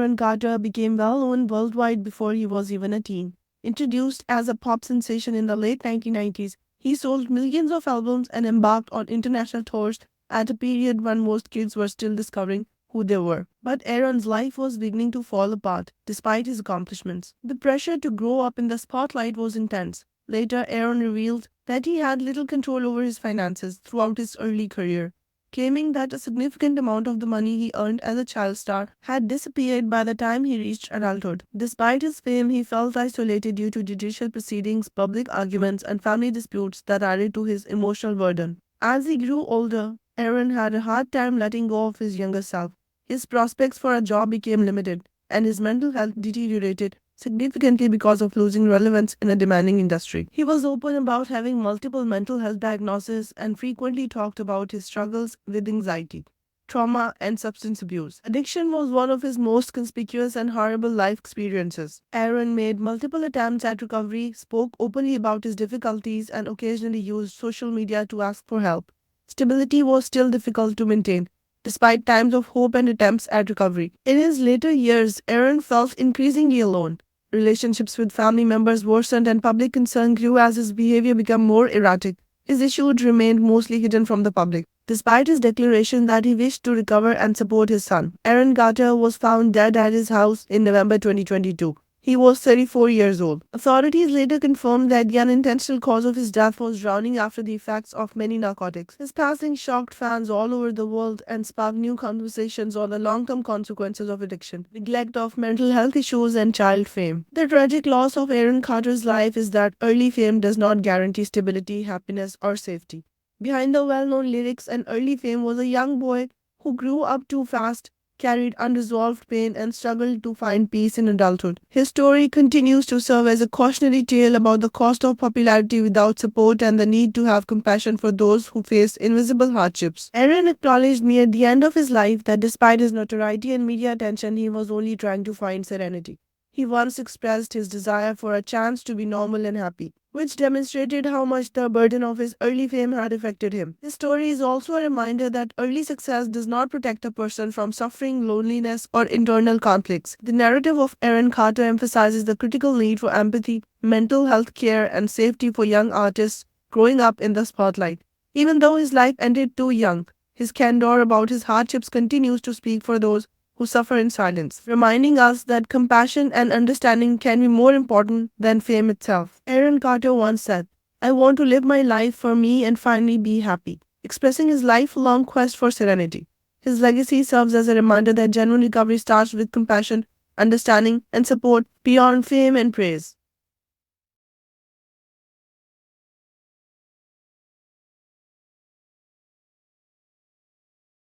Aaron Carter became well-known worldwide before he was even a teen. Introduced as a pop sensation in the late 1990s, he sold millions of albums and embarked on international tours at a period when most kids were still discovering who they were. But Aaron's life was beginning to fall apart despite his accomplishments. The pressure to grow up in the spotlight was intense. Later, Aaron revealed that he had little control over his finances throughout his early career, claiming that a significant amount of the money he earned as a child star had disappeared by the time he reached adulthood. Despite his fame, he felt isolated due to judicial proceedings, public arguments, and family disputes that added to his emotional burden. As he grew older, Aaron had a hard time letting go of his younger self. His prospects for a job became limited, and his mental health deteriorated significantly because of losing relevance in a demanding industry. He was open about having multiple mental health diagnoses and frequently talked about his struggles with anxiety, trauma, and substance abuse. Addiction was one of his most conspicuous and horrible life experiences. Aaron made multiple attempts at recovery, spoke openly about his difficulties, and occasionally used social media to ask for help. Stability was still difficult to maintain, despite times of hope and attempts at recovery. In his later years, Aaron felt increasingly alone. Relationships with family members worsened and public concern grew as his behavior became more erratic. His issues remained mostly hidden from the public. Despite his declaration that he wished to recover and support his son, Aaron Carter was found dead at his house in November 2022. He was 34 years old. Authorities later confirmed that the unintentional cause of his death was drowning after the effects of many narcotics. His passing shocked fans all over the world and sparked new conversations on the long-term consequences of addiction, neglect of mental health issues, and child fame. The tragic loss of Aaron Carter's life is that early fame does not guarantee stability, happiness, or safety. Behind the well-known lyrics and early fame was a young boy who grew up too fast, carried unresolved pain, and struggled to find peace in adulthood. His story continues to serve as a cautionary tale about the cost of popularity without support and the need to have compassion for those who face invisible hardships. Aaron acknowledged near the end of his life that despite his notoriety and media attention, he was only trying to find serenity. He once expressed his desire for a chance to be normal and happy, which demonstrated how much the burden of his early fame had affected him. His story is also a reminder that early success does not protect a person from suffering, loneliness, or internal conflicts. The narrative of Aaron Carter emphasizes the critical need for empathy, mental health care, and safety for young artists growing up in the spotlight. Even though his life ended too young, his candor about his hardships continues to speak for those who suffer in silence, reminding us that compassion and understanding can be more important than fame itself. Aaron Carter once said, "I want to live my life for me and finally be happy," expressing his lifelong quest for serenity. His legacy serves as a reminder that genuine recovery starts with compassion, understanding, and support beyond fame and praise.